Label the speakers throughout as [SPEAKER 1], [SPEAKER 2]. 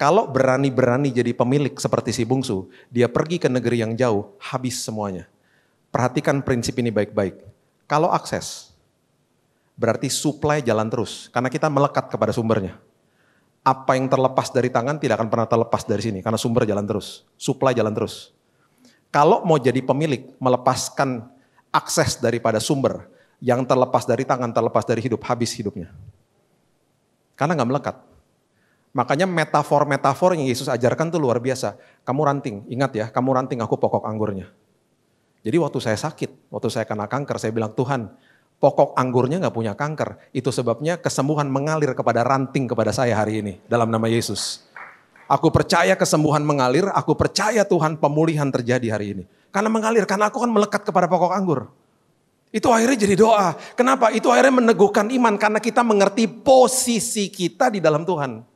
[SPEAKER 1] Kalau berani-berani jadi pemilik seperti si bungsu, dia pergi ke negeri yang jauh, habis semuanya. Perhatikan prinsip ini baik-baik. Kalau akses, berarti supply jalan terus. Karena kita melekat kepada sumbernya. Apa yang terlepas dari tangan tidak akan pernah terlepas dari sini. Karena sumber jalan terus, supply jalan terus. Kalau mau jadi pemilik, melepaskan akses daripada sumber, yang terlepas dari tangan, terlepas dari hidup, habis hidupnya. Karena gak melekat. Makanya metafor-metafor yang Yesus ajarkan tuh luar biasa. Kamu ranting, ingat ya, kamu ranting, aku pokok anggurnya. Jadi waktu saya sakit, waktu saya kena kanker, saya bilang, Tuhan, pokok anggurnya gak punya kanker. Itu sebabnya kesembuhan mengalir kepada ranting kepada saya hari ini, dalam nama Yesus. Aku percaya kesembuhan mengalir, aku percaya Tuhan pemulihan terjadi hari ini. Karena mengalir, karena aku kan melekat kepada pokok anggur. Itu akhirnya jadi doa. Kenapa? Itu akhirnya meneguhkan iman, karena kita mengerti posisi kita di dalam Tuhan.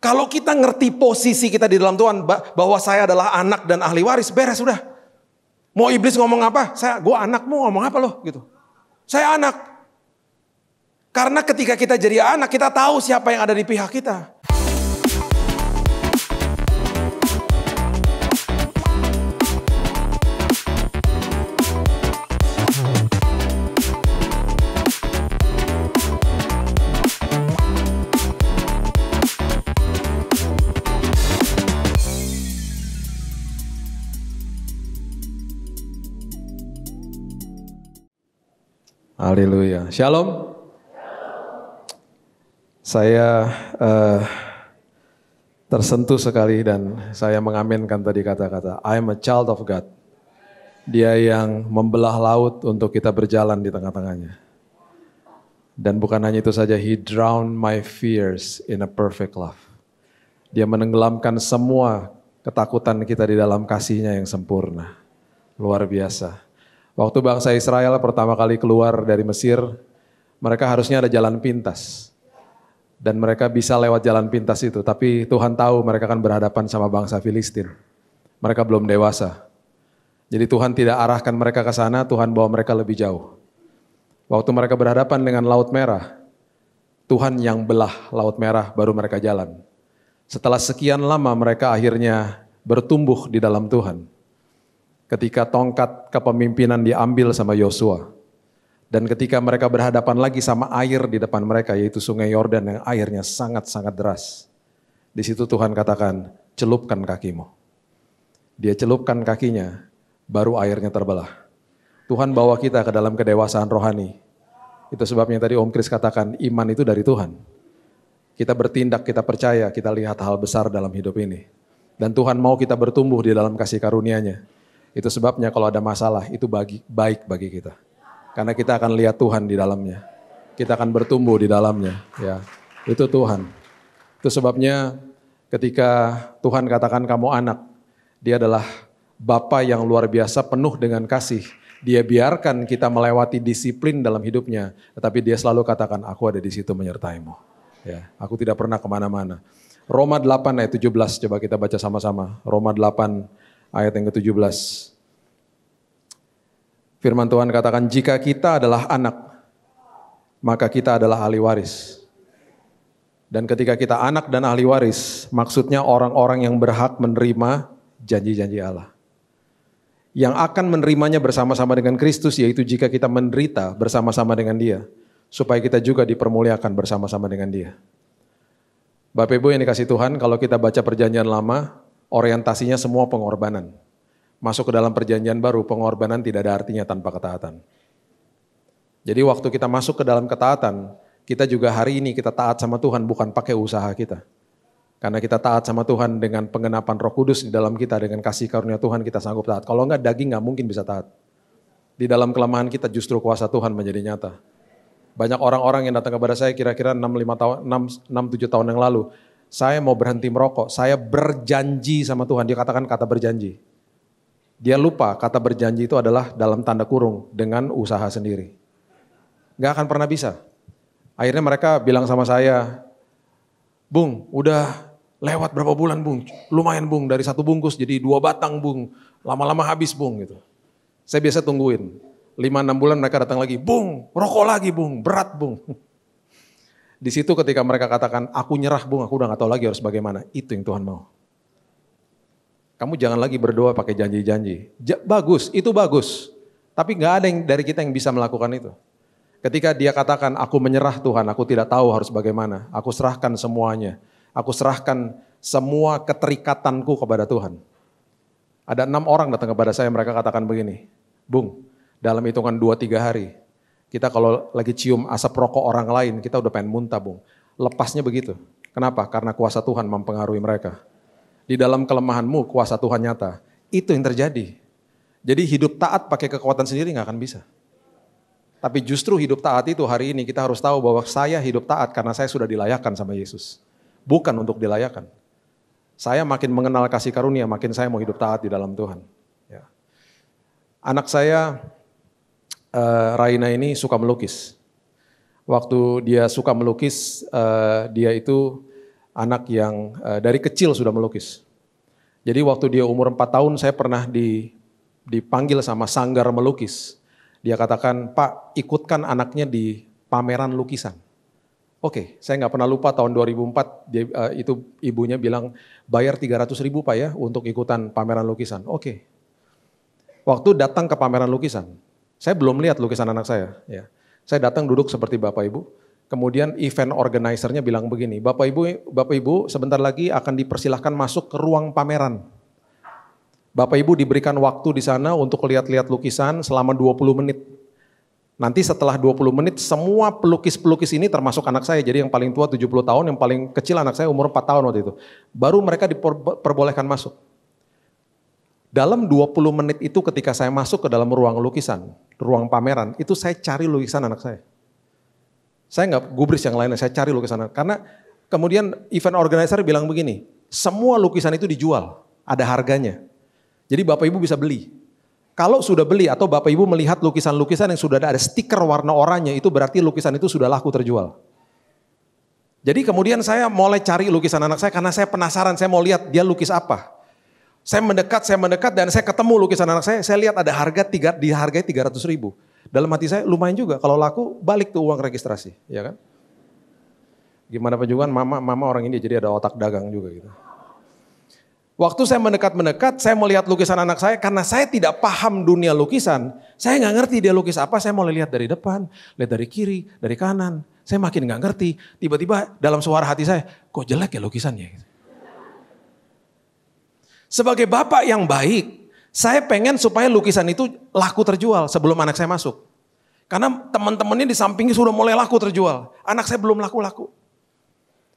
[SPEAKER 1] Kalau kita ngerti posisi kita di dalam Tuhan, bahwa saya adalah anak dan ahli waris, beres sudah. Mau iblis ngomong apa? Gue anak, mau ngomong apa loh? Gitu. Saya anak. Karena ketika kita jadi anak, kita tahu siapa yang ada di pihak kita. Haleluya. Shalom. Saya tersentuh sekali dan saya mengaminkan tadi kata-kata I am a child of God. Dia yang membelah laut untuk kita berjalan di tengah-tengahnya. Dan bukan hanya itu saja, He drowned my fears in a perfect love. Dia menenggelamkan semua ketakutan kita di dalam kasih-Nya yang sempurna. Luar biasa. Waktu bangsa Israel pertama kali keluar dari Mesir, mereka harusnya ada jalan pintas. Dan mereka bisa lewat jalan pintas itu, tapi Tuhan tahu mereka akan berhadapan sama bangsa Filistin. Mereka belum dewasa. Jadi Tuhan tidak arahkan mereka ke sana, Tuhan bawa mereka lebih jauh. Waktu mereka berhadapan dengan Laut Merah, Tuhan yang belah Laut Merah baru mereka jalan. Setelah sekian lama mereka akhirnya bertumbuh di dalam Tuhan. Ketika tongkat kepemimpinan diambil sama Yosua. Dan ketika mereka berhadapan lagi sama air di depan mereka, yaitu sungai Yordan yang airnya sangat-sangat deras. Di situ Tuhan katakan, celupkan kakimu. Dia celupkan kakinya, baru airnya terbelah. Tuhan bawa kita ke dalam kedewasaan rohani. Itu sebabnya tadi Om Kris katakan, iman itu dari Tuhan. Kita bertindak, kita percaya, kita lihat hal besar dalam hidup ini. Dan Tuhan mau kita bertumbuh di dalam kasih karunia-Nya. Itu sebabnya kalau ada masalah, itu baik bagi kita. Karena kita akan lihat Tuhan di dalamnya. Kita akan bertumbuh di dalamnya. Ya, itu Tuhan. Itu sebabnya ketika Tuhan katakan kamu anak, Dia adalah Bapa yang luar biasa penuh dengan kasih. Dia biarkan kita melewati disiplin dalam hidupnya. Tetapi Dia selalu katakan, aku ada di situ menyertaimu. Ya, aku tidak pernah kemana-mana. Roma 8 ayat 17, coba kita baca sama-sama. Roma 8 ayat yang ke-17. Firman Tuhan katakan, jika kita adalah anak, maka kita adalah ahli waris. Dan ketika kita anak dan ahli waris, maksudnya orang-orang yang berhak menerima janji-janji Allah. Yang akan menerimanya bersama-sama dengan Kristus, yaitu jika kita menderita bersama-sama dengan Dia, supaya kita juga dipermuliakan bersama-sama dengan Dia. Bapak Ibu yang dikasih Tuhan, kalau kita baca perjanjian lama, orientasinya semua pengorbanan. Masuk ke dalam perjanjian baru, pengorbanan tidak ada artinya tanpa ketaatan. Jadi waktu kita masuk ke dalam ketaatan, kita juga hari ini kita taat sama Tuhan bukan pakai usaha kita. Karena kita taat sama Tuhan dengan penggenapan Roh Kudus di dalam kita, dengan kasih karunia Tuhan kita sanggup taat. Kalau enggak, daging enggak mungkin bisa taat. Di dalam kelemahan kita justru kuasa Tuhan menjadi nyata. Banyak orang-orang yang datang kepada saya kira-kira 6-7 tahun yang lalu. Saya mau berhenti merokok, saya berjanji sama Tuhan. Dia katakan kata berjanji. Dia lupa kata berjanji itu adalah dalam tanda kurung dengan usaha sendiri. Gak akan pernah bisa. Akhirnya mereka bilang sama saya, Bung, udah lewat berapa bulan Bung? Lumayan Bung, dari 1 bungkus jadi 2 batang Bung. Lama-lama habis Bung gitu. Saya biasa tungguin. 5-6 bulan mereka datang lagi, Bung, rokok lagi Bung, berat Bung. Di situ ketika mereka katakan, aku nyerah Bung, aku udah gak tahu lagi harus bagaimana. Itu yang Tuhan mau. Kamu jangan lagi berdoa pakai janji-janji. Bagus, itu bagus. Tapi gak ada yang dari kita yang bisa melakukan itu. Ketika dia katakan, aku menyerah Tuhan, aku tidak tahu harus bagaimana. Aku serahkan semuanya. Aku serahkan semua keterikatanku kepada Tuhan. Ada 6 orang datang kepada saya, mereka katakan begini, Bung, dalam hitungan 2-3 hari, kita kalau lagi cium asap rokok orang lain, kita udah pengen muntah, Bung. Lepasnya begitu. Kenapa? Karena kuasa Tuhan mempengaruhi mereka. Di dalam kelemahanmu, kuasa Tuhan nyata. Itu yang terjadi. Jadi hidup taat pakai kekuatan sendiri gak akan bisa. Tapi justru hidup taat itu hari ini kita harus tahu bahwa saya hidup taat karena saya sudah dilayakkan sama Yesus. Bukan untuk dilayakkan. Saya makin mengenal kasih karunia, makin saya mau hidup taat di dalam Tuhan. Ya. Anak saya, Raina ini suka melukis. Waktu dia suka melukis, dia itu anak yang dari kecil sudah melukis. Jadi waktu dia umur 4 tahun, saya pernah dipanggil sama sanggar melukis. Dia katakan, Pak, ikutkan anaknya di pameran lukisan. Oke, saya nggak pernah lupa tahun 2004, itu ibunya bilang, bayar 300.000 Pak ya untuk ikutan pameran lukisan. Oke. Waktu datang ke pameran lukisan, saya belum lihat lukisan anak saya. Ya. Saya datang duduk seperti Bapak Ibu, kemudian event organizer-nya bilang begini, Bapak Ibu sebentar lagi akan dipersilahkan masuk ke ruang pameran. Bapak Ibu diberikan waktu di sana untuk lihat-lihat lukisan selama 20 menit. Nanti setelah 20 menit semua pelukis-pelukis ini termasuk anak saya, jadi yang paling tua 70 tahun, yang paling kecil anak saya umur 4 tahun waktu itu. Baru mereka diperbolehkan masuk. Dalam 20 menit itu ketika saya masuk ke dalam ruang lukisan, ruang pameran, itu saya cari lukisan anak saya. Saya nggak gubris yang lainnya, saya cari lukisan anak. Karena kemudian event organizer bilang begini, semua lukisan itu dijual, ada harganya. Jadi Bapak Ibu bisa beli. Kalau sudah beli atau Bapak Ibu melihat lukisan-lukisan yang sudah ada stiker warna oranye, itu berarti lukisan itu sudah laku terjual. Jadi kemudian saya mulai cari lukisan anak saya karena saya penasaran, saya mau lihat dia lukis apa. Saya mendekat dan saya ketemu lukisan anak saya lihat ada dihargai 300.000. Dalam hati saya lumayan juga, kalau laku balik tuh uang registrasi, ya kan? Gimana pun mama orang ini jadi ada otak dagang juga gitu. Waktu saya mendekat, saya mau lihat lukisan anak saya, karena saya tidak paham dunia lukisan, saya nggak ngerti dia lukis apa, saya mau lihat dari depan, lihat dari kiri, dari kanan, saya makin nggak ngerti, tiba-tiba dalam suara hati saya, kok jelek ya lukisannya gitu. Sebagai bapak yang baik, saya pengen supaya lukisan itu laku terjual sebelum anak saya masuk. Karena teman-temannya di sampingnya sudah mulai laku terjual. Anak saya belum laku-laku.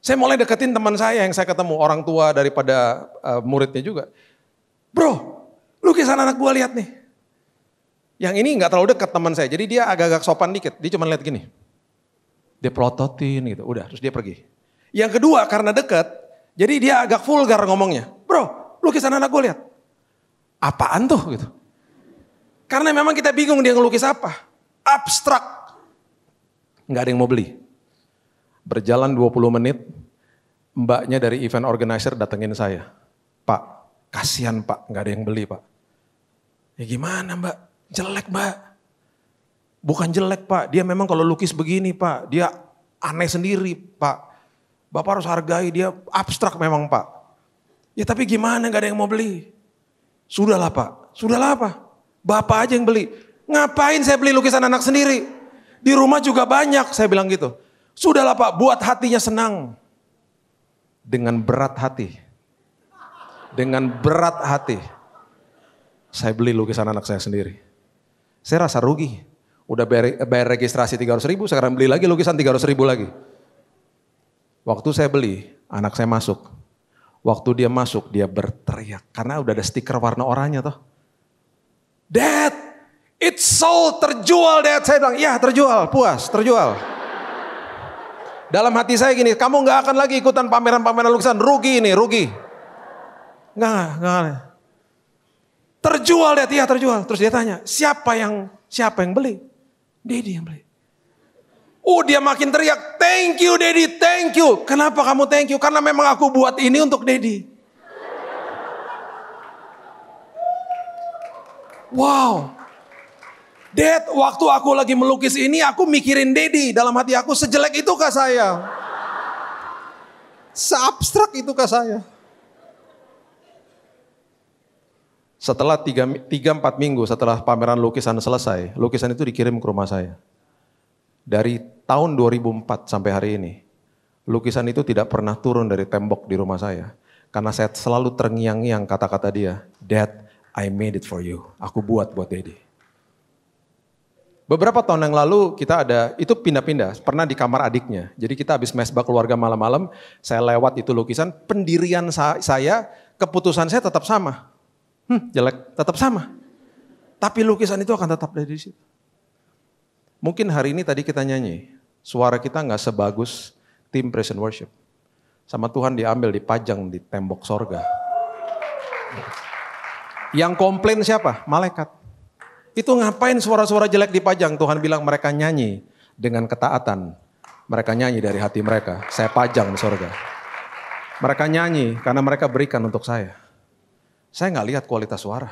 [SPEAKER 1] Saya mulai deketin teman saya yang saya ketemu, orang tua daripada muridnya juga. Bro, lukisan anak gua lihat nih. Yang ini gak terlalu dekat teman saya, jadi dia agak-agak sopan dikit. Dia cuma lihat gini. Dia pelototin gitu, udah terus dia pergi. Yang kedua karena dekat, jadi dia agak vulgar ngomongnya. Bro, lukisan anak gue lihat. Apaan tuh gitu. Karena memang kita bingung dia ngelukis apa. Abstrak. Nggak ada yang mau beli. Berjalan 20 menit, mbaknya dari event organizer datengin saya. Pak, kasihan Pak, nggak ada yang beli Pak. Ya gimana Mbak? Jelek Mbak. Bukan jelek Pak, dia memang kalau lukis begini Pak, dia aneh sendiri Pak. Bapak harus hargai, dia abstrak memang Pak. Ya tapi gimana gak ada yang mau beli? Sudahlah Pak, sudahlah Pak. Bapak aja yang beli. Ngapain saya beli lukisan anak sendiri? Di rumah juga banyak, saya bilang gitu. Sudahlah Pak, buat hatinya senang. Dengan berat hati. Dengan berat hati. Saya beli lukisan anak saya sendiri. Saya rasa rugi. Udah bayar registrasi 300.000, sekarang beli lagi lukisan 300.000 lagi. Waktu saya beli, anak saya masuk. Waktu dia masuk, dia berteriak. Karena udah ada stiker warna oranye toh. Dad, it's sold, terjual Dad. Saya bilang, ya terjual, puas, terjual. Dalam hati saya gini, kamu gak akan lagi ikutan pameran-pameran lukisan. Rugi ini, rugi. Enggak. Terjual Dad, iya terjual. Terus dia tanya, siapa yang beli? Daddy yang beli. Dia makin teriak, thank you Daddy, thank you. Kenapa kamu thank you? Karena memang aku buat ini untuk Daddy. Wow. Dad, waktu aku lagi melukis ini aku mikirin Daddy. Dalam hati aku, sejelek itukah saya? Seabstrak itukah saya? Setelah 3-4 minggu setelah pameran lukisan selesai, lukisan itu dikirim ke rumah saya. Dari tahun 2004 sampai hari ini, lukisan itu tidak pernah turun dari tembok di rumah saya. Karena saya selalu terngiang-ngiang kata-kata dia, Dad, I made it for you. Aku buat Daddy. Beberapa tahun yang lalu kita itu pindah-pindah, pernah di kamar adiknya. Jadi kita habis mesbah keluarga malam-malam, saya lewat itu lukisan, pendirian saya, keputusan saya tetap sama. Jelek, tetap sama. Tapi lukisan itu akan tetap ada di situ. Mungkin hari ini tadi kita nyanyi, suara kita nggak sebagus tim praise and worship. Sama Tuhan diambil, dipajang di tembok sorga. Yang komplain siapa? Malaikat. Itu ngapain suara-suara jelek dipajang? Tuhan bilang mereka nyanyi dengan ketaatan. Mereka nyanyi dari hati mereka. Saya pajang di sorga. Mereka nyanyi karena mereka berikan untuk saya. Saya nggak lihat kualitas suara.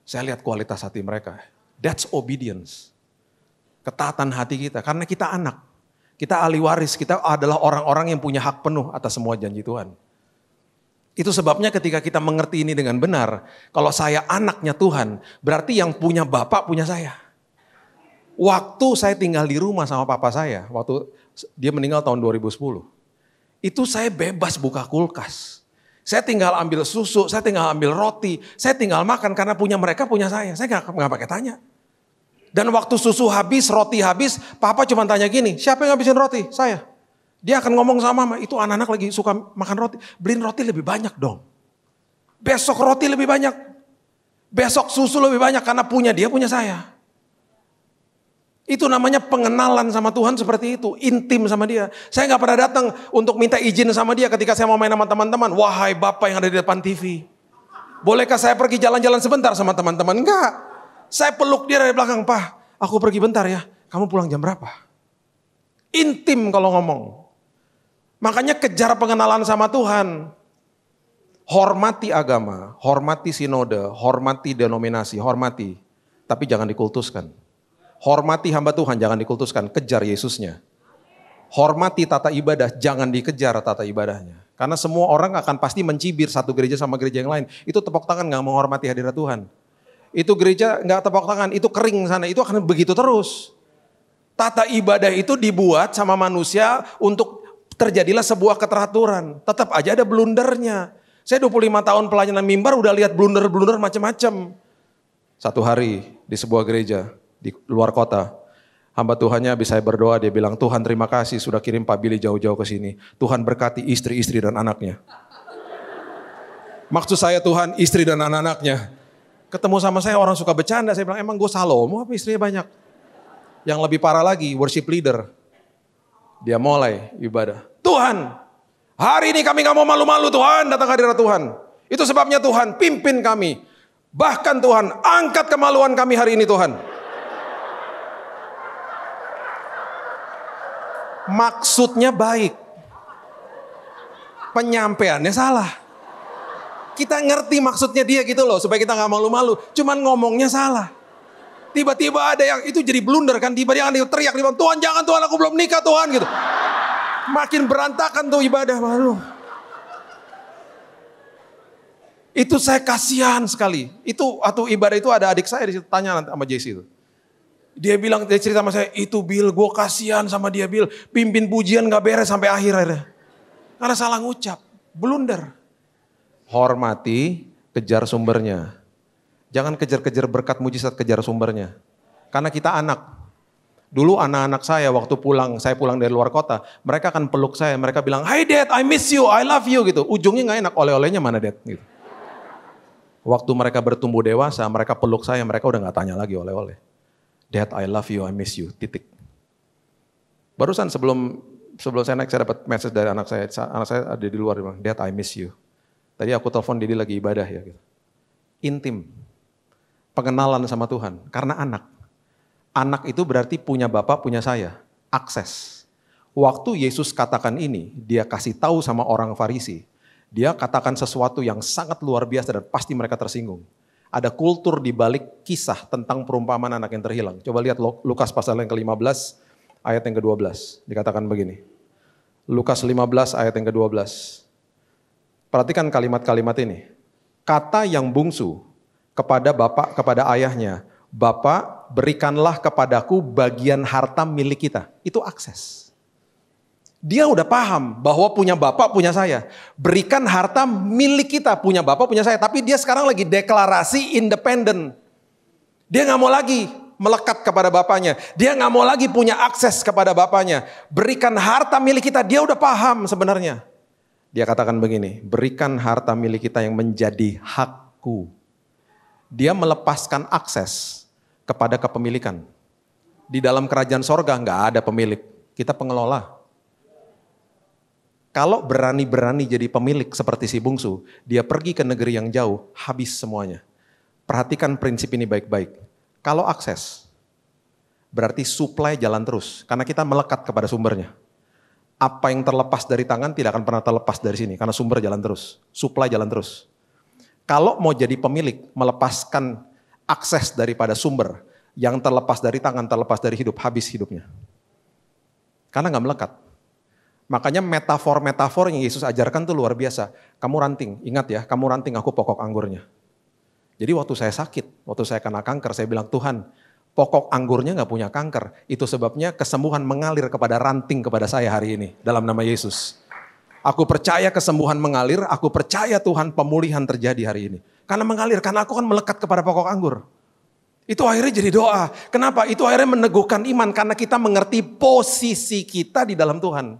[SPEAKER 1] Saya lihat kualitas hati mereka. That's obedience. Ketaatan hati kita. Karena kita anak. Kita ahli waris. Kita adalah orang-orang yang punya hak penuh atas semua janji Tuhan. Itu sebabnya ketika kita mengerti ini dengan benar, kalau saya anaknya Tuhan, berarti yang punya bapak punya saya. Waktu saya tinggal di rumah sama papa saya, waktu dia meninggal tahun 2010, itu saya bebas buka kulkas. Saya tinggal ambil susu, saya tinggal ambil roti, saya tinggal makan karena punya mereka punya saya nggak pakai tanya. Dan waktu susu habis, roti habis, papa cuma tanya gini, siapa yang ngabisin roti? Saya. Dia akan ngomong sama mama, itu anak-anak lagi suka makan roti. Beliin roti lebih banyak dong. Besok roti lebih banyak. Besok susu lebih banyak karena punya dia, punya saya. Itu namanya pengenalan sama Tuhan seperti itu. Intim sama dia. Saya gak pernah datang untuk minta izin sama dia ketika saya mau main sama teman-teman. Wahai Bapak yang ada di depan TV. Bolehkah saya pergi jalan-jalan sebentar sama teman-teman? Enggak. Saya peluk dia dari belakang. Pak, aku pergi bentar ya. Kamu pulang jam berapa? Intim kalau ngomong. Makanya kejar pengenalan sama Tuhan. Hormati agama, hormati sinode, hormati denominasi, hormati. Tapi jangan dikultuskan. Hormati hamba Tuhan, jangan dikultuskan. Kejar Yesusnya. Hormati tata ibadah, jangan dikejar tata ibadahnya. Karena semua orang akan pasti mencibir satu gereja sama gereja yang lain. Itu tepuk tangan gak menghormati hadirat Tuhan. Itu gereja gak tepuk tangan, itu kering sana. Itu akan begitu terus. Tata ibadah itu dibuat sama manusia untuk terjadilah sebuah keteraturan. Tetap aja ada blundernya. Saya 25 tahun pelayanan mimbar udah lihat blunder-blunder macam-macam. Satu hari di sebuah gereja di luar kota. Hamba Tuhannya habis saya berdoa, dia bilang, Tuhan terima kasih sudah kirim Pak Billy jauh-jauh ke sini. Tuhan berkati istri-istri dan anaknya. Maksud saya Tuhan istri dan anak-anaknya. Ketemu sama saya orang suka bercanda, saya bilang emang gue Salomo apa istrinya banyak. Yang lebih parah lagi worship leader. Dia mulai ibadah. Tuhan, hari ini kami gak mau malu-malu Tuhan, datang hadirat Tuhan. Itu sebabnya Tuhan pimpin kami. Bahkan Tuhan angkat kemaluan kami hari ini Tuhan. Maksudnya baik. Penyampaiannya salah. Kita ngerti maksudnya dia gitu loh, supaya kita gak malu-malu. Cuman ngomongnya salah. Tiba-tiba ada yang itu jadi blunder kan, tiba-tiba ada yang teriak, Tuhan jangan Tuhan aku belum nikah Tuhan gitu. Makin berantakan tuh ibadah. Aduh. Itu saya kasihan sekali. Itu waktu ibadah itu ada adik saya di situ, tanya nanti sama Jesse itu. Dia bilang, dia cerita sama saya, itu Bill gue kasihan sama dia Bill. Pimpin pujian gak beres sampai akhir. Karena salah ngucap, blunder. Hormati, kejar sumbernya. Jangan kejar-kejar berkat mujizat, kejar sumbernya. Karena kita anak. Dulu anak-anak saya waktu saya pulang dari luar kota, mereka akan peluk saya, mereka bilang, "Hi Dad, I miss you, I love you," gitu. Ujungnya nggak enak, oleh-olehnya mana Dad? Gitu. Waktu mereka bertumbuh dewasa, mereka peluk saya, mereka udah nggak tanya lagi oleh-oleh. Dad, I love you, I miss you, titik. Barusan sebelum saya naik, saya dapat message dari anak saya ada di luar, dia bilang, Dad, I miss you. Tadi aku telepon Didi lagi ibadah ya. Gitu. Intim, pengenalan sama Tuhan, karena anak. Anak itu berarti punya bapak, punya saya. Akses. Waktu Yesus katakan ini, dia kasih tahu sama orang Farisi. Dia katakan sesuatu yang sangat luar biasa dan pasti mereka tersinggung. Ada kultur di balik kisah tentang perumpamaan anak yang terhilang. Coba lihat Lukas pasal yang ke-15 ayat yang ke-12. Dikatakan begini. Lukas 15 ayat yang ke-12. Perhatikan kalimat-kalimat ini. Kata yang bungsu kepada bapak, kepada ayahnya, Bapak berikanlah kepadaku bagian harta milik kita. Itu akses. Dia udah paham bahwa punya bapak, punya saya. Berikan harta milik kita, punya bapak, punya saya. Tapi dia sekarang lagi deklarasi independen. Dia gak mau lagi melekat kepada bapaknya. Dia gak mau lagi punya akses kepada bapaknya. Berikan harta milik kita, dia udah paham sebenarnya. Dia katakan begini, berikan harta milik kita yang menjadi hakku. Dia melepaskan akses kepada kepemilikan. Di dalam kerajaan sorga gak ada pemilik, kita pengelola. Kalau berani-berani jadi pemilik seperti si bungsu, dia pergi ke negeri yang jauh, habis semuanya. Perhatikan prinsip ini baik-baik. Kalau akses, berarti supply jalan terus. Karena kita melekat kepada sumbernya. Apa yang terlepas dari tangan tidak akan pernah terlepas dari sini. Karena sumber jalan terus, supply jalan terus. Kalau mau jadi pemilik, melepaskan akses daripada sumber. Yang terlepas dari tangan, terlepas dari hidup, habis hidupnya. Karena gak melekat. Makanya metafor-metafor yang Yesus ajarkan tuh luar biasa. Kamu ranting, ingat ya, kamu ranting, aku pokok anggurnya. Jadi waktu saya sakit, waktu saya kena kanker, saya bilang, Tuhan, pokok anggurnya gak punya kanker. Itu sebabnya kesembuhan mengalir kepada ranting kepada saya hari ini, dalam nama Yesus. Aku percaya kesembuhan mengalir, aku percaya Tuhan pemulihan terjadi hari ini. Karena mengalir, karena aku kan melekat kepada pokok anggur. Itu akhirnya jadi doa. Kenapa? Itu akhirnya meneguhkan iman, karena kita mengerti posisi kita di dalam Tuhan.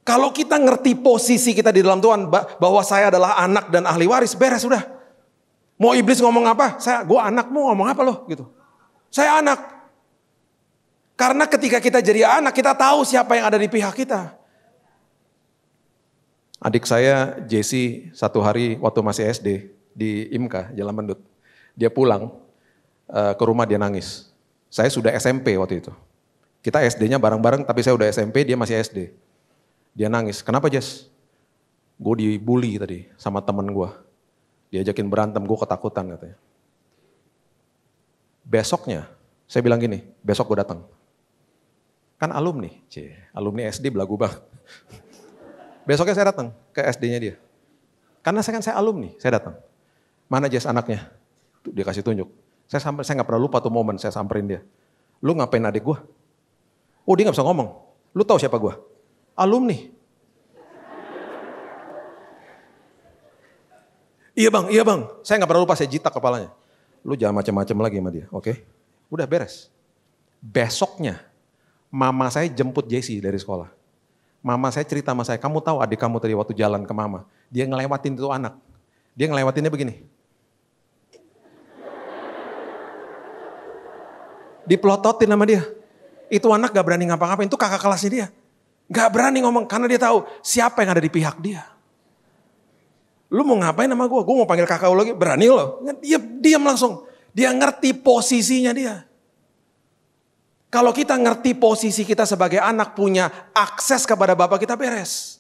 [SPEAKER 1] Kalau kita ngerti posisi kita di dalam Tuhan, bahwa saya adalah anak dan ahli waris, beres sudah. Mau iblis ngomong apa? Gue anak, mau ngomong apa loh? Gitu. Saya anak. Karena ketika kita jadi anak, kita tahu siapa yang ada di pihak kita. Adik saya, Jesse, satu hari waktu masih SD, di IMKA, Jalan Mendut. Dia pulang ke rumah, dia nangis. Saya sudah SMP waktu itu. Kita SD-nya bareng-bareng, tapi saya udah SMP, dia masih SD. Dia nangis, kenapa Jess? Gue dibully tadi sama temen gue. Diajakin berantem, gue ketakutan katanya. Besoknya, saya bilang gini, besok gue datang. Kan alumni, alumni SD belagu banget. Besoknya saya datang ke SD-nya dia. Karena saya alumni, saya datang. Mana Jess anaknya? Tuh, dia kasih tunjuk. Saya gak pernah lupa tuh momen, saya samperin dia. Lu ngapain adik gue? Oh dia gak bisa ngomong. Lu tahu siapa gue? Alumni. Iya bang. Saya gak pernah lupa, saya jitak kepalanya. Lu jangan macam-macam lagi sama dia, oke? Udah beres. Besoknya, mama saya jemput Jesse dari sekolah. Mama saya cerita sama saya, kamu tahu adik kamu tadi waktu jalan ke mama. Dia ngelewatin itu anak. Dia ngelewatinnya begini. Dipelototin sama dia. Itu anak gak berani ngapa-ngapain, itu kakak kelasnya dia. Gak berani ngomong karena dia tahu siapa yang ada di pihak dia. Lu mau ngapain sama gue? Gue mau panggil kakak lu lagi, berani lo. Dia diam langsung. Dia ngerti posisinya dia. Kalau kita ngerti posisi kita sebagai anak, punya akses kepada bapak kita, beres.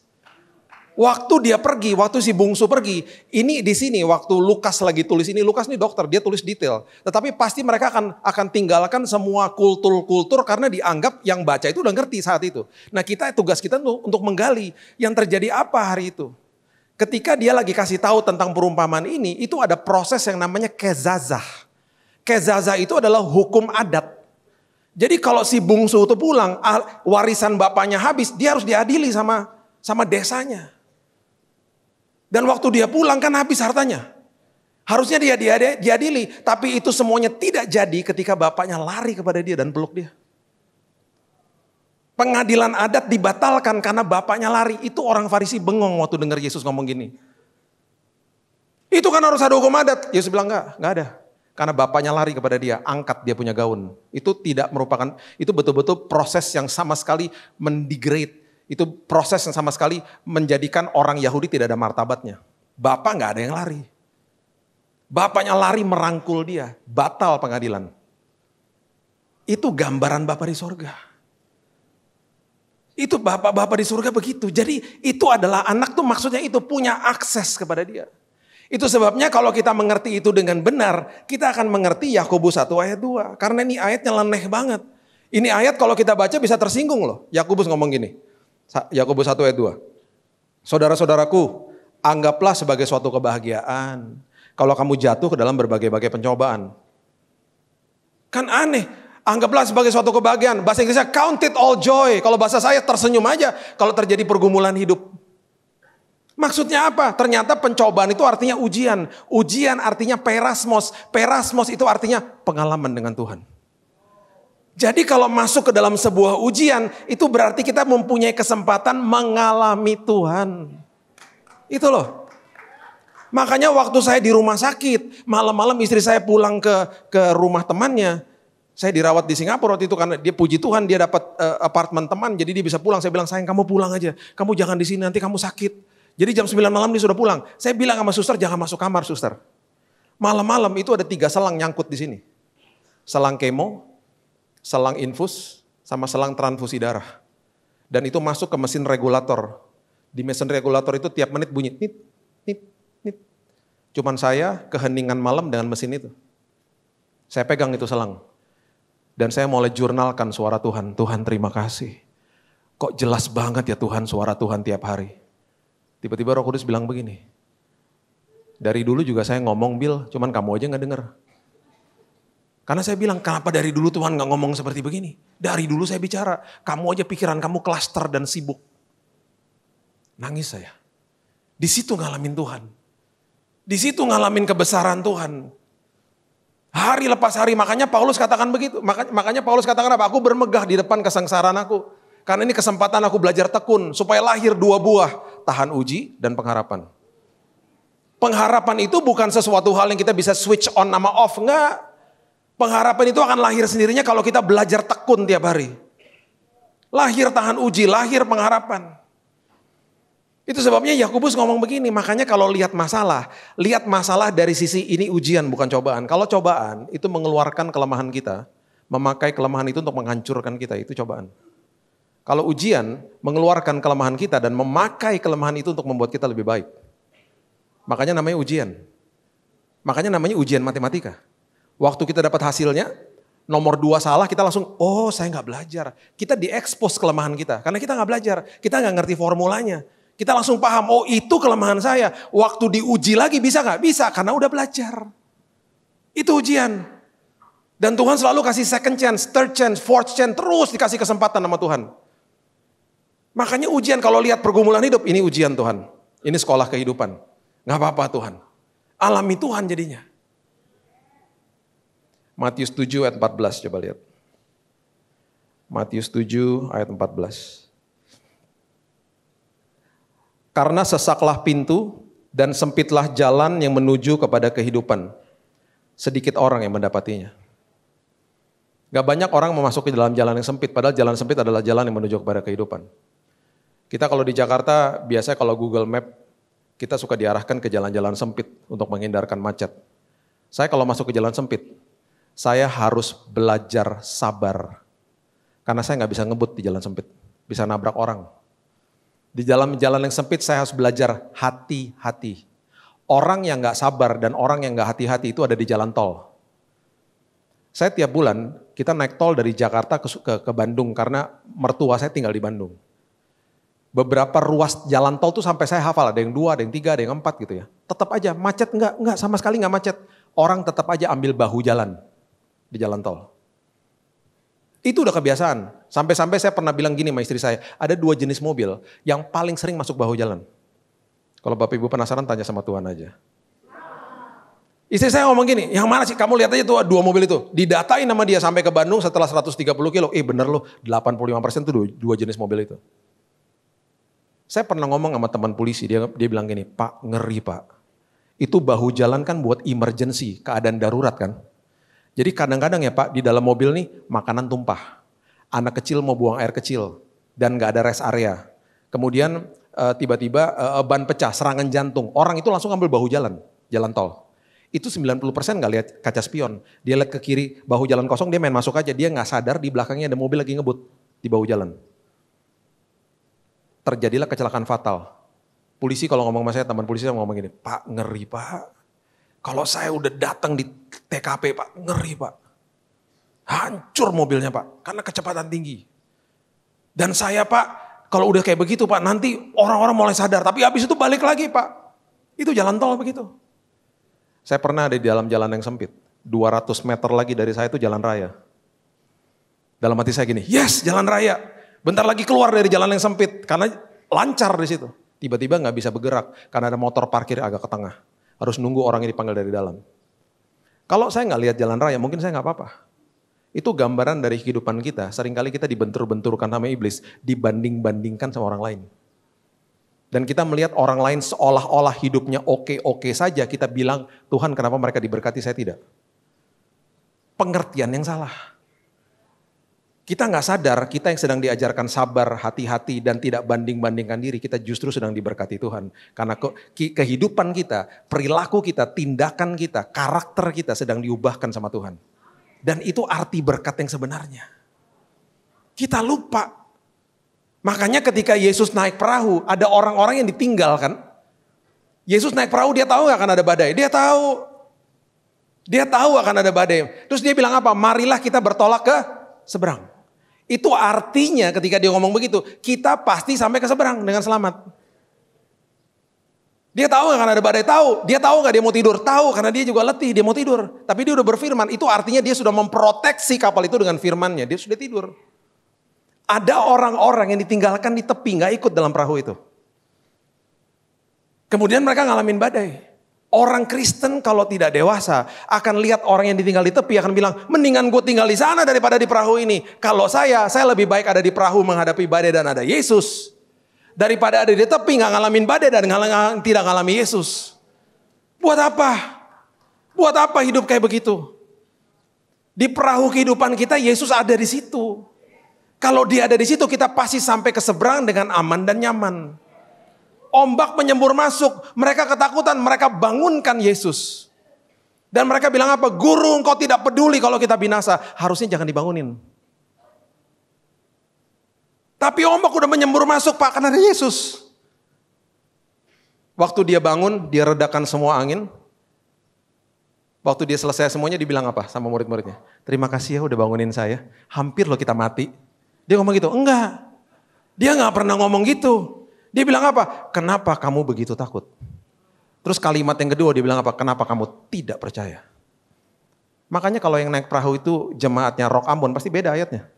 [SPEAKER 1] Waktu dia pergi, waktu si bungsu pergi, ini di sini waktu Lukas lagi tulis ini, Lukas ini dokter, dia tulis detail. Tetapi pasti mereka akan tinggalkan semua kultur-kultur karena dianggap yang baca itu udah ngerti saat itu. Nah tugas kita untuk menggali yang terjadi apa hari itu. Ketika dia lagi kasih tahu tentang perumpamaan ini, itu ada proses yang namanya kezazah. Kezazah itu adalah hukum adat. Jadi kalau si bungsu itu pulang, warisan bapaknya habis, dia harus diadili sama desanya. Dan waktu dia pulang kan habis hartanya. Harusnya dia diadili. Tapi itu semuanya tidak jadi ketika bapaknya lari kepada dia dan peluk dia. Pengadilan adat dibatalkan karena bapaknya lari. Itu orang Farisi bengong waktu dengar Yesus ngomong gini. Itu kan harus ada hukum adat. Yesus bilang enggak ada. Karena bapaknya lari kepada dia, angkat dia punya gaun. Itu tidak merupakan, itu betul-betul proses yang sama sekali mendegrade. Itu proses yang sama sekali menjadikan orang Yahudi tidak ada martabatnya. Bapak gak ada yang lari. Bapaknya lari merangkul dia. Batal pengadilan. Itu gambaran Bapak di surga. Itu Bapak di surga begitu. Jadi itu adalah anak tuh maksudnya itu punya akses kepada dia. Itu sebabnya kalau kita mengerti itu dengan benar, kita akan mengerti Yakobus 1 ayat 2. Karena ini ayatnya leneh banget. Ini ayat kalau kita baca bisa tersinggung loh. Yakobus ngomong gini, Yakobus 1 ayat 2. Saudara-saudaraku, anggaplah sebagai suatu kebahagiaan kalau kamu jatuh ke dalam berbagai-bagai pencobaan. Kan aneh, anggaplah sebagai suatu kebahagiaan. Bahasa Inggrisnya count it all joy. Kalau bahasa saya tersenyum aja kalau terjadi pergumulan hidup. Maksudnya apa? Ternyata pencobaan itu artinya ujian. Ujian artinya perasmos. Perasmos itu artinya pengalaman dengan Tuhan. Jadi kalau masuk ke dalam sebuah ujian, itu berarti kita mempunyai kesempatan mengalami Tuhan. Itu loh. Makanya waktu saya di rumah sakit, malam-malam istri saya pulang ke rumah temannya. Saya dirawat di Singapura waktu itu karena dia puji Tuhan dia dapat apartemen teman, jadi dia bisa pulang. Saya bilang, sayang kamu pulang aja, kamu jangan di sini nanti kamu sakit. Jadi jam 9 malam dia sudah pulang. Saya bilang sama suster, jangan masuk kamar suster. Malam-malam itu ada 3 selang nyangkut di sini. Selang kemo, selang infus, sama selang transfusi darah. Dan itu masuk ke mesin regulator. Di mesin regulator itu tiap menit bunyi, nit, nit, nit. Cuman saya keheningan malam dengan mesin itu. Saya pegang itu selang. Dan saya mulai jurnalkan suara Tuhan. Tuhan terima kasih. Kok jelas banget ya Tuhan suara Tuhan tiap hari. Tiba-tiba Roh Kudus bilang begini. Dari dulu juga saya ngomong Bil, cuman kamu aja gak denger. Karena saya bilang, kenapa dari dulu Tuhan gak ngomong seperti begini? Dari dulu saya bicara, kamu aja pikiran kamu klaster dan sibuk. Nangis saya. Di situ ngalamin Tuhan. Di situ ngalamin kebesaran Tuhan. Hari lepas hari, makanya Paulus katakan begitu. Makanya Paulus katakan apa? Aku bermegah di depan kesengsaraan aku. Karena ini kesempatan aku belajar tekun, supaya lahir 2 buah. Tahan uji dan pengharapan. Pengharapan itu bukan sesuatu hal yang kita bisa switch on sama off, enggak. Pengharapan itu akan lahir sendirinya kalau kita belajar tekun tiap hari. Lahir tahan uji, lahir pengharapan. Itu sebabnya Yakobus ngomong begini, makanya kalau lihat masalah dari sisi ini ujian bukan cobaan. Kalau cobaan itu mengeluarkan kelemahan kita, memakai kelemahan itu untuk menghancurkan kita, itu cobaan. Kalau ujian mengeluarkan kelemahan kita dan memakai kelemahan itu untuk membuat kita lebih baik. Makanya namanya ujian. Makanya namanya ujian matematika. Waktu kita dapat hasilnya, nomor 2 salah kita langsung, oh saya gak belajar. Kita diekspos kelemahan kita, karena kita gak belajar. Kita gak ngerti formulanya. Kita langsung paham, oh itu kelemahan saya. Waktu diuji lagi bisa gak? Bisa, karena udah belajar. Itu ujian. Dan Tuhan selalu kasih second chance, third chance, fourth chance, terus dikasih kesempatan sama Tuhan. Makanya ujian kalau lihat pergumulan hidup, ini ujian Tuhan. Ini sekolah kehidupan. Gak apa-apa Tuhan. Alami Tuhan jadinya. Matius 7 ayat 14 coba lihat. Matius 7 ayat 14. Karena sesaklah pintu dan sempitlah jalan yang menuju kepada kehidupan. Sedikit orang yang mendapatinya. Gak banyak orang memasuki dalam jalan yang sempit, padahal jalan sempit adalah jalan yang menuju kepada kehidupan. Kita kalau di Jakarta, biasanya kalau Google Map, kita suka diarahkan ke jalan-jalan sempit untuk menghindarkan macet. Saya kalau masuk ke jalan sempit, saya harus belajar sabar. Karena saya nggak bisa ngebut di jalan sempit, bisa nabrak orang. Di dalam jalan yang sempit saya harus belajar hati-hati. Orang yang nggak sabar dan orang yang nggak hati-hati itu ada di jalan tol. Saya tiap bulan, kita naik tol dari Jakarta ke Bandung karena mertua saya tinggal di Bandung. Beberapa ruas jalan tol tuh sampai saya hafal, ada yang 2, ada yang 3, ada yang 4 gitu ya. Tetap aja macet enggak sama sekali enggak macet. Orang tetap aja ambil bahu jalan di jalan tol. Itu udah kebiasaan. Sampai-sampai saya pernah bilang gini sama istri saya, ada 2 jenis mobil yang paling sering masuk bahu jalan. Kalau Bapak Ibu penasaran tanya sama Tuhan aja. Istri saya ngomong gini, yang mana sih kamu lihat aja tuh 2 mobil itu. Didatain sama dia sampai ke Bandung setelah 130 kilo. Bener loh 85% tuh 2 jenis mobil itu. Saya pernah ngomong sama teman polisi, dia bilang gini, Pak ngeri Pak. Itu bahu jalan kan buat emergency, keadaan darurat kan. Jadi kadang-kadang ya Pak, di dalam mobil nih makanan tumpah. Anak kecil mau buang air kecil dan gak ada rest area. Kemudian tiba-tiba ban pecah, serangan jantung. Orang itu langsung ambil bahu jalan tol. Itu 90% gak lihat kaca spion. Dia lihat ke kiri, bahu jalan kosong, dia main masuk aja. Dia gak sadar di belakangnya ada mobil lagi ngebut di bahu jalan. Terjadilah kecelakaan fatal. Polisi kalau ngomong sama saya, teman polisi saya ngomong gini, Pak ngeri Pak. Kalau saya udah datang di TKP Pak, ngeri Pak. Hancur mobilnya Pak, karena kecepatan tinggi. Dan saya Pak, kalau udah kayak begitu Pak, nanti orang-orang mulai sadar. Tapi habis itu balik lagi Pak. Itu jalan tol begitu. Saya pernah ada di dalam jalan yang sempit. 200 meter lagi dari saya itu jalan raya. Dalam hati saya gini, yes jalan raya. Bentar lagi keluar dari jalan yang sempit. Karena lancar di situ. Tiba-tiba gak bisa bergerak. Karena ada motor parkir agak ke tengah. Harus nunggu orang yang dipanggil dari dalam. Kalau saya gak lihat jalan raya, mungkin saya gak apa-apa. Itu gambaran dari kehidupan kita. Seringkali kita dibentur-benturkan sama iblis. Dibanding-bandingkan sama orang lain. Dan kita melihat orang lain seolah-olah hidupnya oke-oke saja. Kita bilang, Tuhan kenapa mereka diberkati, saya tidak. Pengertian yang salah. Kita nggak sadar, kita yang sedang diajarkan sabar, hati-hati, dan tidak banding-bandingkan diri, kita justru sedang diberkati Tuhan. Karena kehidupan kita, perilaku kita, tindakan kita, karakter kita sedang diubahkan sama Tuhan. Dan itu arti berkat yang sebenarnya. Kita lupa. Makanya ketika Yesus naik perahu, ada orang-orang yang ditinggalkan. Yesus naik perahu, dia tahu nggak akan ada badai? Dia tahu. Dia tahu akan ada badai. Terus dia bilang apa? Marilah kita bertolak ke seberang. Itu artinya ketika dia ngomong begitu, kita pasti sampai ke seberang dengan selamat. Dia tahu gak akan ada badai? Tahu. Dia tahu gak dia mau tidur? Tahu, karena dia juga letih, dia mau tidur. Tapi dia udah berfirman, itu artinya dia sudah memproteksi kapal itu dengan firmannya. Dia sudah tidur. Ada orang-orang yang ditinggalkan di tepi, gak ikut dalam perahu itu. Kemudian mereka ngalamin badai. Orang Kristen kalau tidak dewasa akan lihat orang yang ditinggal di tepi akan bilang, mendingan gue tinggal di sana daripada di perahu ini. Kalau saya lebih baik ada di perahu menghadapi badai dan ada Yesus. Daripada ada di tepi gak ngalamin badai dan tidak ngalami Yesus. Buat apa? Buat apa hidup kayak begitu? Di perahu kehidupan kita Yesus ada di situ. Kalau dia ada di situ kita pasti sampai ke seberang dengan aman dan nyaman. Ombak menyembur masuk, mereka ketakutan, mereka bangunkan Yesus. Dan mereka bilang apa? Guru, engkau tidak peduli kalau kita binasa. Harusnya jangan dibangunin. Tapi ombak udah menyembur masuk Pak, karena ada Yesus. Waktu dia bangun, dia redakan semua angin. Waktu dia selesai semuanya, dibilang apa sama murid-muridnya? Terima kasih ya udah bangunin saya. Hampir loh kita mati. Dia ngomong gitu? Enggak. Dia gak pernah ngomong gitu. Dia bilang apa? Kenapa kamu begitu takut? Terus kalimat yang kedua dia bilang apa? Kenapa kamu tidak percaya? Makanya kalau yang naik perahu itu jemaatnya Rock Ambon pasti beda ayatnya.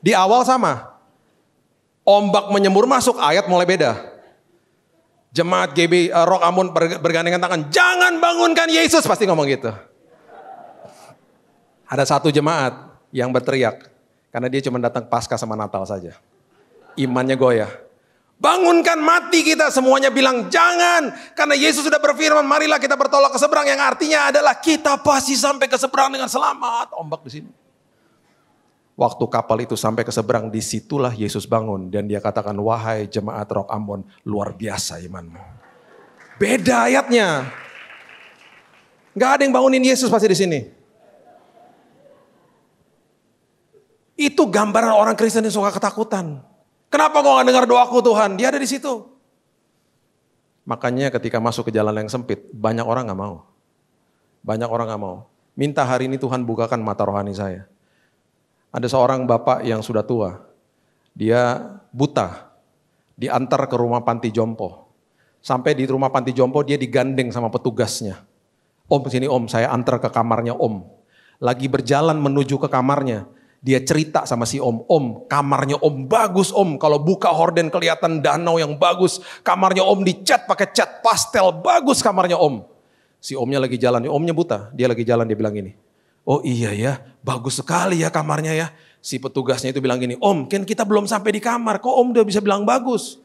[SPEAKER 1] Di awal sama. Ombak menyembur masuk, ayat mulai beda. Jemaat GB Rock Ambon bergandengan tangan. Jangan bangunkan Yesus, pasti ngomong gitu. Ada satu jemaat yang berteriak. Karena dia cuma datang Paskah sama Natal saja. Imannya goyah. Bangunkan mati kita, semuanya bilang jangan. Karena Yesus sudah berfirman, marilah kita bertolak ke seberang. Yang artinya adalah kita pasti sampai ke seberang dengan selamat. Ombak di sini. Waktu kapal itu sampai ke seberang, disitulah Yesus bangun. Dan dia katakan, wahai jemaat Rock Ambon, luar biasa imanmu. Beda ayatnya. Gak ada yang bangunin Yesus pasti di sini. Itu gambaran orang Kristen yang suka ketakutan. Kenapa kau gak dengar doaku Tuhan? Dia ada di situ. Makanya ketika masuk ke jalan yang sempit, banyak orang gak mau. Banyak orang gak mau. Minta hari ini Tuhan bukakan mata rohani saya. Ada seorang bapak yang sudah tua. Dia buta. Diantar ke rumah panti jompo. Sampai di rumah panti jompo dia digandeng sama petugasnya. Om sini om, saya antar ke kamarnya om. Lagi berjalan menuju ke kamarnya. Dia cerita sama si om kamarnya om bagus om. Kalau buka horden kelihatan danau yang bagus. Kamarnya om dicat pakai cat pastel, bagus kamarnya om. Si omnya lagi jalan, omnya buta, dia lagi jalan dia bilang gini. Oh iya ya, bagus sekali ya kamarnya ya. Si petugasnya itu bilang gini, om kan kita belum sampai di kamar, kok om udah bisa bilang bagus.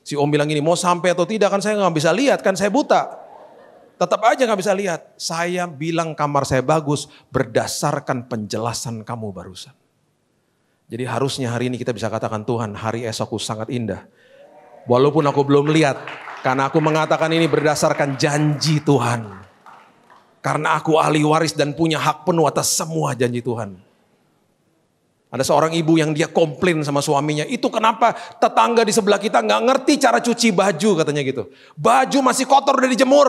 [SPEAKER 1] Si om bilang gini, mau sampai atau tidak kan saya gak bisa lihat, kan saya buta. Tetap aja gak bisa lihat. Saya bilang kamar saya bagus berdasarkan penjelasan kamu barusan. Jadi harusnya hari ini kita bisa katakan Tuhan hari esokku sangat indah. Walaupun aku belum lihat. Karena aku mengatakan ini berdasarkan janji Tuhan. Karena aku ahli waris dan punya hak penuh atas semua janji Tuhan. Ada seorang ibu yang dia komplain sama suaminya. Itu kenapa tetangga di sebelah kita nggak ngerti cara cuci baju katanya gitu. Baju masih kotor udah dijemur.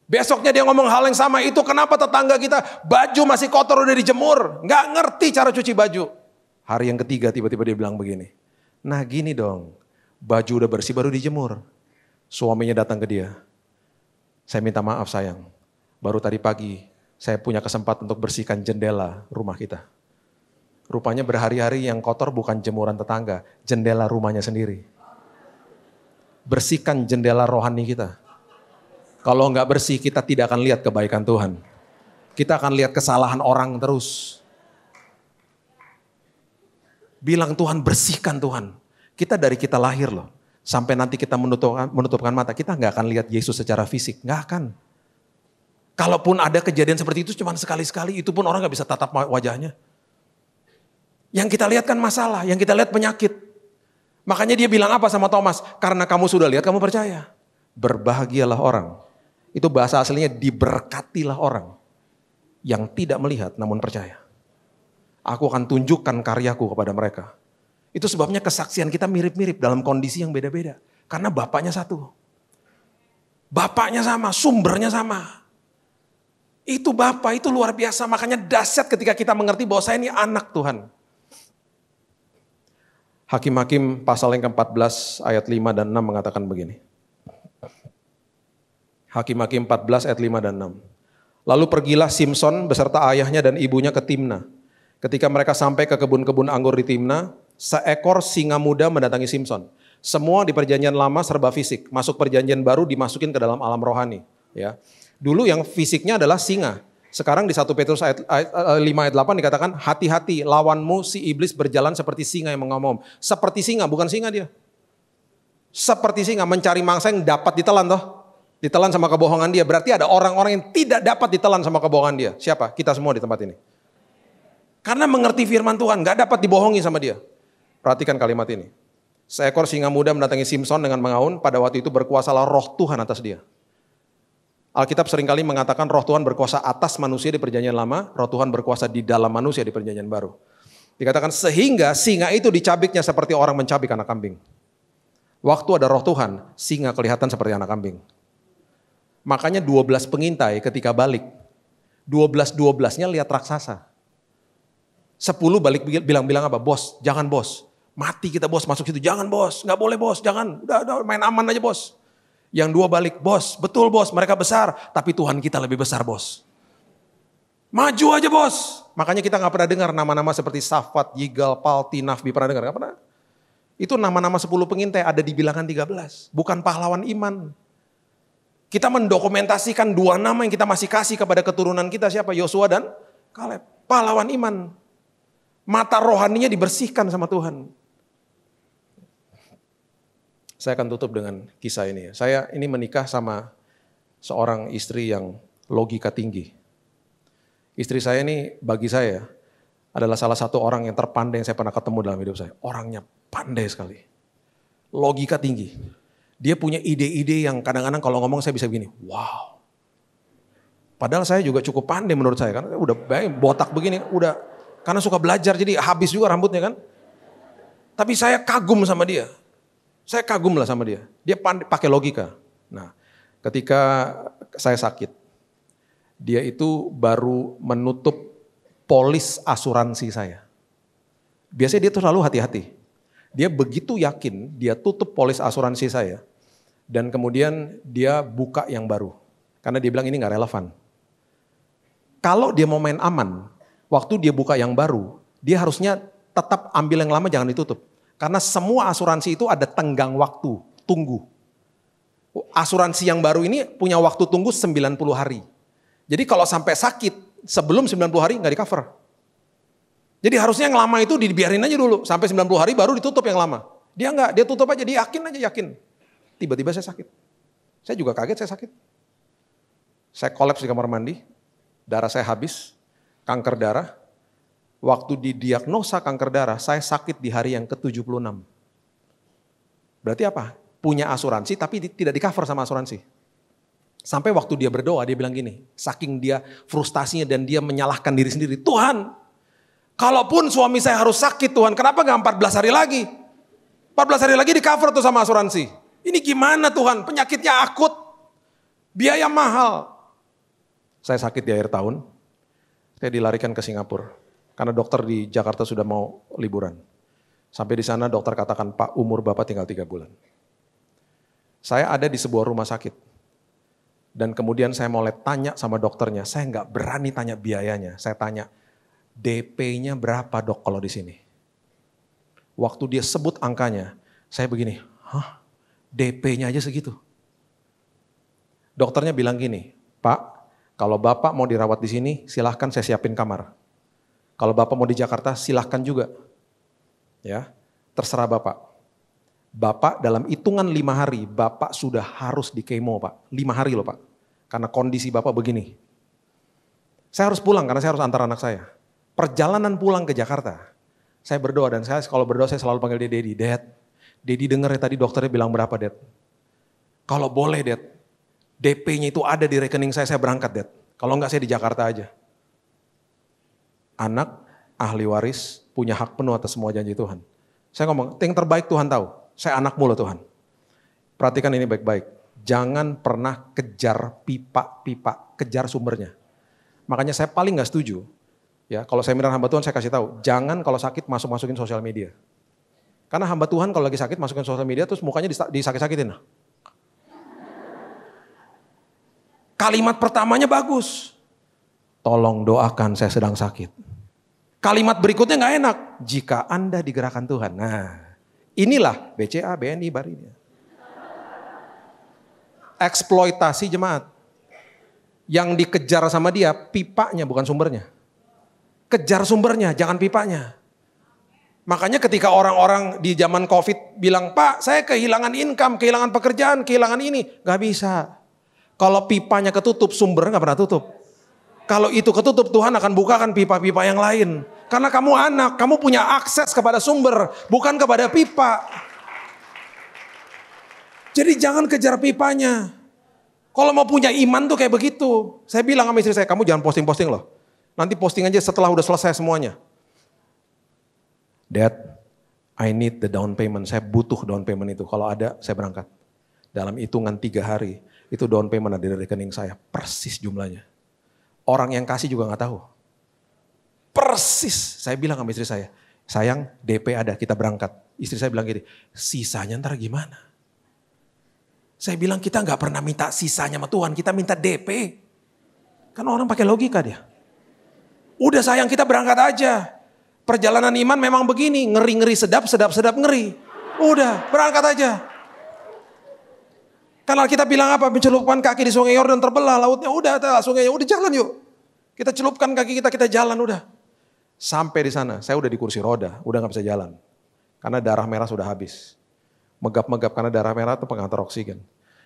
[SPEAKER 1] Besoknya dia ngomong hal yang sama. Itu kenapa tetangga kita baju masih kotor udah dijemur. Nggak ngerti cara cuci baju. Hari yang ketiga tiba-tiba dia bilang begini. Nah gini dong. Baju udah bersih baru dijemur. Suaminya datang ke dia. Saya minta maaf sayang. Baru tadi pagi saya punya kesempatan untuk bersihkan jendela rumah kita. Rupanya berhari-hari yang kotor bukan jemuran tetangga, jendela rumahnya sendiri. Bersihkan jendela rohani kita. Kalau nggak bersih kita tidak akan lihat kebaikan Tuhan. Kita akan lihat kesalahan orang terus. Bilang Tuhan bersihkan Tuhan. Kita dari kita lahir loh. Sampai nanti kita menutupkan mata, kita nggak akan lihat Yesus secara fisik. Nggak akan. Kalaupun ada kejadian seperti itu cuma sekali-sekali, itu pun orang nggak bisa tatap wajahnya. Yang kita lihat kan masalah, yang kita lihat penyakit. Makanya dia bilang apa sama Thomas? Karena kamu sudah lihat, kamu percaya. Berbahagialah orang. Itu bahasa aslinya diberkatilah orang. Yang tidak melihat namun percaya. Aku akan tunjukkan karyaku kepada mereka. Itu sebabnya kesaksian kita mirip-mirip dalam kondisi yang beda-beda. Karena bapaknya satu. Bapaknya sama, sumbernya sama. Itu Bapa, itu luar biasa. Makanya dahsyat ketika kita mengerti bahwa saya ini anak Tuhan. Hakim-Hakim pasal yang ke-14 ayat 5 dan 6 mengatakan begini. Hakim-Hakim 14 ayat 5 dan 6. Lalu pergilah Simson beserta ayahnya dan ibunya ke Timna. Ketika mereka sampai ke kebun-kebun anggur di Timna, seekor singa muda mendatangi Simson. Semua di perjanjian lama serba fisik. Masuk perjanjian baru dimasukin ke dalam alam rohani. Ya. Dulu yang fisiknya adalah singa. Sekarang di 1 Petrus ayat 5 ayat 8 dikatakan hati-hati lawanmu si iblis berjalan seperti singa yang mengamuk. Seperti singa, bukan singa dia. Seperti singa mencari mangsa yang dapat ditelan toh. Ditelan sama kebohongan dia. Berarti ada orang-orang yang tidak dapat ditelan sama kebohongan dia. Siapa? Kita semua di tempat ini. Karena mengerti firman Tuhan, gak dapat dibohongi sama dia. Perhatikan kalimat ini. Seekor singa muda mendatangi Simson dengan mengaun, pada waktu itu berkuasalah roh Tuhan atas dia. Alkitab seringkali mengatakan roh Tuhan berkuasa atas manusia di perjanjian lama, roh Tuhan berkuasa di dalam manusia di perjanjian baru. Dikatakan sehingga singa itu dicabiknya seperti orang mencabik anak kambing. Waktu ada roh Tuhan, singa kelihatan seperti anak kambing. Makanya 12 pengintai ketika balik, 12-12-nya lihat raksasa. 10 balik bilang apa? Bos, jangan bos. Mati kita bos masuk situ, jangan bos, gak boleh bos, jangan. Udah main aman aja bos. Yang 2 balik, bos, betul bos, mereka besar, tapi Tuhan kita lebih besar bos. Maju aja bos. Makanya kita gak pernah dengar nama-nama seperti Safat, Yigal, Palti, Nafbi, pernah dengar? Gak pernah. Itu nama-nama 10 pengintai ada di bilangan 13. Bukan pahlawan iman. Kita mendokumentasikan 2 nama yang kita masih kasih kepada keturunan kita. Siapa? Yosua dan Kaleb. Pahlawan iman. Mata rohaninya dibersihkan sama Tuhan. Saya akan tutup dengan kisah ini. Saya ini menikah sama seorang istri yang logika tinggi. Istri saya ini bagi saya adalah salah satu orang yang terpandai yang saya pernah ketemu dalam hidup saya. Orangnya pandai sekali. Logika tinggi. Dia punya ide-ide yang kadang-kadang kalau ngomong saya bisa begini. Wow. Padahal saya juga cukup pandai menurut saya. Kan udah botak begini. Karena suka belajar jadi habis juga rambutnya kan. Tapi saya kagum sama dia. Saya kagum lah sama dia. Dia pakai logika. Nah, ketika saya sakit, dia itu baru menutup polis asuransi saya. Biasanya dia tuh selalu hati-hati. Dia begitu yakin, dia tutup polis asuransi saya. Dan kemudian dia buka yang baru. Karena dia bilang ini gak relevan. Kalau dia mau main aman, waktu dia buka yang baru, dia harusnya tetap ambil yang lama jangan ditutup. Karena semua asuransi itu ada tenggang waktu, tunggu. Asuransi yang baru ini punya waktu tunggu 90 hari. Jadi kalau sampai sakit, sebelum 90 hari nggak di cover. Jadi harusnya yang lama itu dibiarin aja dulu. Sampai 90 hari baru ditutup yang lama. Dia nggak, dia tutup aja, dia yakin. Tiba-tiba saya sakit. Saya juga kaget saya sakit. Saya kolaps di kamar mandi, darah saya habis, kanker darah. Waktu didiagnosa kanker darah, saya sakit di hari yang ke-76. Berarti apa? Punya asuransi tapi tidak di cover sama asuransi. Sampai waktu dia berdoa, dia bilang gini, saking dia frustasinya dan dia menyalahkan diri sendiri. Tuhan, Kalaupun suami saya harus sakit Tuhan, kenapa gak 14 hari lagi? 14 hari lagi di cover tuh sama asuransi. Ini gimana Tuhan, penyakitnya akut, biaya mahal. Saya sakit di akhir tahun, saya dilarikan ke Singapura. Karena dokter di Jakarta sudah mau liburan. Sampai di sana dokter katakan, Pak, umur Bapak tinggal 3 bulan. Saya ada di sebuah rumah sakit. Dan kemudian saya mulai tanya sama dokternya, saya nggak berani tanya biayanya. Saya tanya, DP-nya berapa dok kalau di sini? Waktu dia sebut angkanya, saya begini, hah? DP-nya aja segitu. Dokternya bilang gini, Pak, kalau Bapak mau dirawat di sini, silahkan saya siapin kamar. Kalau Bapak mau di Jakarta, silahkan juga. Ya, terserah Bapak. Bapak dalam hitungan 5 hari, Bapak sudah harus di kemo Pak. 5 hari loh Pak. Karena kondisi Bapak begini. Saya harus pulang karena saya harus antar anak saya. Perjalanan pulang ke Jakarta, saya berdoa dan saya kalau berdoa saya selalu panggil dia Daddy. Dad, Daddy denger ya tadi dokternya bilang berapa Dad? Kalau boleh Dad, DP-nya itu ada di rekening saya berangkat Dad. Kalau enggak saya di Jakarta aja. Anak, ahli waris, punya hak penuh atas semua janji Tuhan. Saya ngomong, yang terbaik Tuhan tahu. Saya anakmu loh Tuhan. Perhatikan ini baik-baik. Jangan pernah kejar pipa-pipa, kejar sumbernya. Makanya saya paling gak setuju. Ya, kalau saya minta hamba Tuhan saya kasih tahu, jangan kalau sakit masukin sosial media. Karena hamba Tuhan kalau lagi sakit masukin sosial media terus mukanya disakit-sakitin. Kalimat pertamanya bagus. Tolong doakan saya sedang sakit. Kalimat berikutnya gak enak. Jika Anda digerakkan Tuhan. Nah, inilah BCA, BNI, BARI. Eksploitasi jemaat. Yang dikejar sama dia pipanya bukan sumbernya. Kejar sumbernya, jangan pipanya. Makanya ketika orang-orang di zaman COVID bilang, Pak saya kehilangan income, kehilangan pekerjaan, kehilangan ini. Gak bisa. Kalau pipanya ketutup, sumbernya gak pernah tutup. Kalau itu ketutup, Tuhan akan bukakan pipa-pipa yang lain. Karena kamu anak, kamu punya akses kepada sumber, bukan kepada pipa. Jadi jangan kejar pipanya. Kalau mau punya iman tuh kayak begitu. Saya bilang sama istri saya, kamu jangan posting-posting loh. Nanti posting aja setelah udah selesai semuanya. Dad, I need the down payment. Saya butuh down payment itu. Kalau ada, saya berangkat. Dalam hitungan 3 hari, itu down payment ada di rekening saya. Persis jumlahnya. Orang yang kasih juga gak tahu. Persis. Saya bilang sama istri saya, sayang DP ada, kita berangkat. Istri saya bilang gini, sisanya ntar gimana? Saya bilang kita gak pernah minta sisanya sama Tuhan, kita minta DP. Kan orang pakai logika dia. Udah sayang kita berangkat aja. Perjalanan iman memang begini, ngeri-ngeri sedap, sedap-sedap ngeri. Udah berangkat aja. Karena kita bilang apa? Mencelupkan kaki di sungai Yordan terbelah lautnya. Udah sungainya, udah jalan yuk. Kita celupkan kaki kita jalan udah. Sampai di sana, saya udah di kursi roda, udah gak bisa jalan. Karena darah merah sudah habis. Megap-megap karena darah merah itu pengantar oksigen.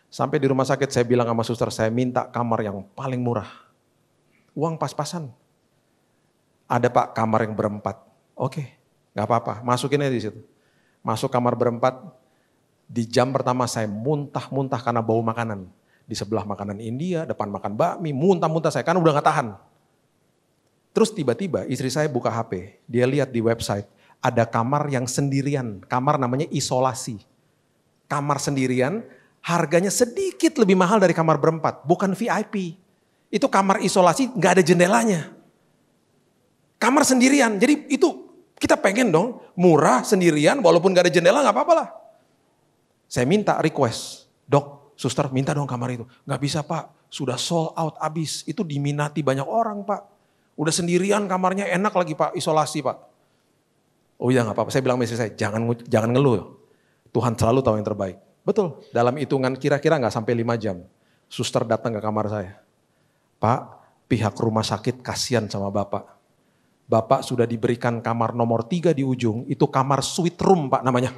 [SPEAKER 1] Sampai di rumah sakit saya bilang sama suster, saya minta kamar yang paling murah. Uang pas-pasan. Ada Pak kamar yang berempat. Oke, gak apa-apa, masukin aja di situ. Masuk kamar berempat. Di jam pertama saya muntah-muntah karena bau makanan. Di sebelah makanan India, depan makan bakmi, muntah-muntah saya, karena udah gak tahan. Terus tiba-tiba istri saya buka HP, dia lihat di website, ada kamar yang sendirian, kamar namanya isolasi. Kamar sendirian, harganya sedikit lebih mahal dari kamar berempat, bukan VIP. Itu kamar isolasi, gak ada jendelanya. Kamar sendirian, jadi itu kita pengen dong, murah sendirian, walaupun gak ada jendela gak apa-apa lah. Saya minta request, dok, suster minta dong kamar itu. Gak bisa Pak, sudah sold out abis. Itu diminati banyak orang Pak. Udah sendirian kamarnya enak lagi Pak, isolasi Pak. Oh iya gak apa-apa, saya bilang sama istri saya, jangan ngeluh. Tuhan selalu tahu yang terbaik. Betul, dalam hitungan kira-kira gak sampai 5 jam. Suster datang ke kamar saya. Pak, pihak rumah sakit kasihan sama Bapak. Bapak sudah diberikan kamar nomor 3 di ujung, itu kamar suite room Pak namanya.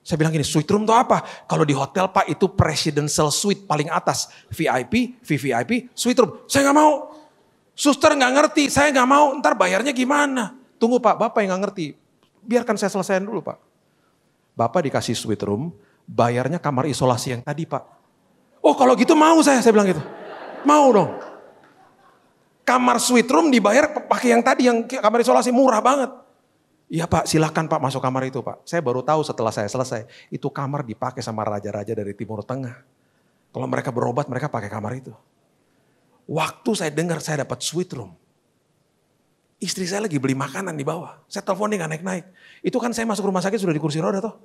[SPEAKER 1] Saya bilang gini, suite room itu apa? Kalau di hotel Pak itu presidential suite paling atas. VIP, VVIP, suite room. Saya gak mau. Suster gak ngerti, saya gak mau. Ntar bayarnya gimana? Tunggu Pak, Bapak yang gak ngerti. Biarkan saya selesaiin dulu Pak. Bapak dikasih suite room, bayarnya kamar isolasi yang tadi Pak. Oh kalau gitu mau saya bilang gitu. Mau dong. Kamar suite room dibayar pakai yang tadi, yang kamar isolasi murah banget. Iya Pak, silakan Pak masuk kamar itu Pak. Saya baru tahu setelah saya selesai, itu kamar dipakai sama raja-raja dari Timur Tengah. Kalau mereka berobat, mereka pakai kamar itu. Waktu saya dengar saya dapat suite room, istri saya lagi beli makanan di bawah. Saya telepon dia gak naik-naik. Itu kan saya masuk rumah sakit sudah di kursi roda toh.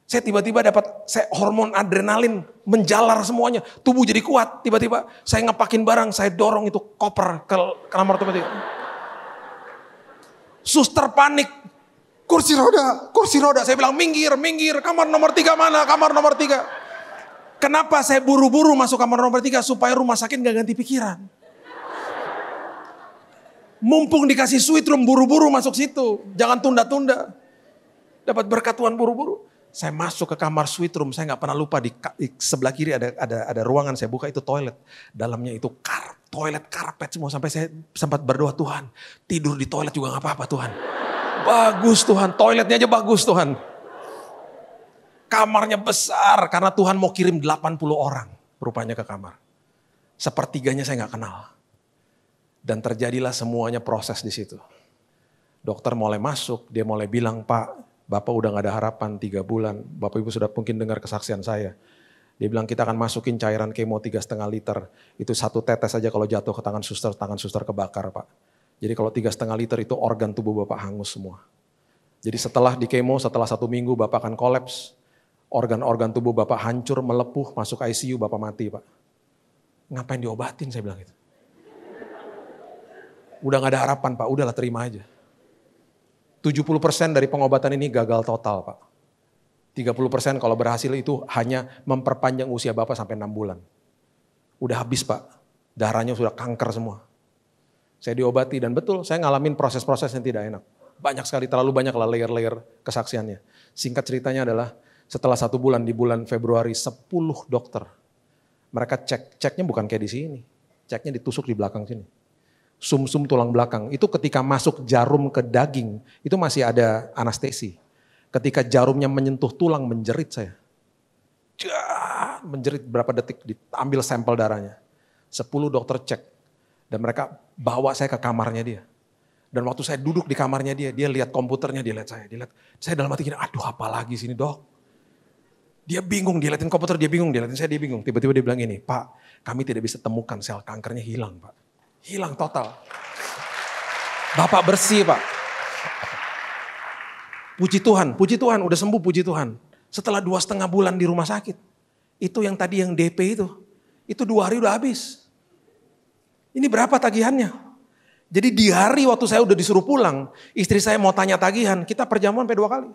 [SPEAKER 1] Saya tiba-tiba dapat hormon adrenalin menjalar semuanya. Tubuh jadi kuat. Tiba-tiba saya ngepakin barang, saya dorong itu koper ke kamar ortopedi. Suster panik. Kursi roda. Saya bilang minggir. Kamar nomor 3 mana? Kamar nomor 3. Kenapa saya buru-buru masuk kamar nomor 3? Supaya rumah sakit gak ganti pikiran. Mumpung dikasih suite room, buru-buru masuk situ. Jangan tunda-tunda. Dapat berkat Tuhan buru-buru. Saya masuk ke kamar suite room, saya gak pernah lupa di sebelah kiri ada ruangan, saya buka itu toilet. Dalamnya itu toilet karpet semua, sampai saya sempat berdoa, Tuhan tidur di toilet juga gak apa-apa Tuhan. Bagus Tuhan, toiletnya aja bagus Tuhan. Kamarnya besar, karena Tuhan mau kirim 80 orang rupanya ke kamar. Sepertiganya saya gak kenal. Dan terjadilah semuanya proses di situ. Dokter mulai masuk, dia mulai bilang, Pak, Bapak udah gak ada harapan 3 bulan. Bapak Ibu sudah mungkin dengar kesaksian saya. Dia bilang kita akan masukin cairan kemo 3,5 liter. Itu 1 tetes saja kalau jatuh ke tangan suster kebakar Pak. Jadi kalau 3,5 liter itu organ tubuh Bapak hangus semua. Jadi setelah di kemo, setelah 1 minggu Bapak akan kolaps. Organ-organ tubuh Bapak hancur, melepuh, masuk ICU, Bapak mati Pak. Ngapain diobatin saya bilang gitu. Udah gak ada harapan Pak, udahlah terima aja. 70% dari pengobatan ini gagal total Pak. 30% kalau berhasil itu hanya memperpanjang usia Bapak sampai 6 bulan. Udah habis Pak, darahnya sudah kanker semua. Saya diobati dan betul saya ngalamin proses-proses yang tidak enak. Banyak sekali, terlalu banyak lah layer-layer kesaksiannya. Singkat ceritanya adalah setelah 1 bulan, di bulan Februari 10 dokter. Mereka ceknya bukan kayak di sini. Ceknya ditusuk di belakang sini. Sum-sum tulang belakang. Itu ketika masuk jarum ke daging, itu masih ada anestesi. Ketika jarumnya menyentuh tulang, menjerit saya. Menjerit berapa detik, diambil sampel darahnya. 10 dokter cek. Dan mereka bawa saya ke kamarnya dia. Dan waktu saya duduk di kamarnya dia lihat komputernya, dia lihat saya. Saya dalam hati gini, aduh apa lagi sini dok. Dia bingung, dia liatin komputer, dia bingung, dia liatin saya, dia bingung. Tiba-tiba dia bilang ini, Pak, kami tidak bisa temukan sel kankernya hilang Pak. Hilang total. Bapak bersih Pak. Puji Tuhan udah sembuh puji Tuhan. Setelah 2,5 bulan di rumah sakit. Itu yang tadi yang DP itu 2 hari udah habis. Ini berapa tagihannya? Jadi di hari waktu saya udah disuruh pulang, istri saya mau tanya tagihan, kita perjamuan sampai 2 kali.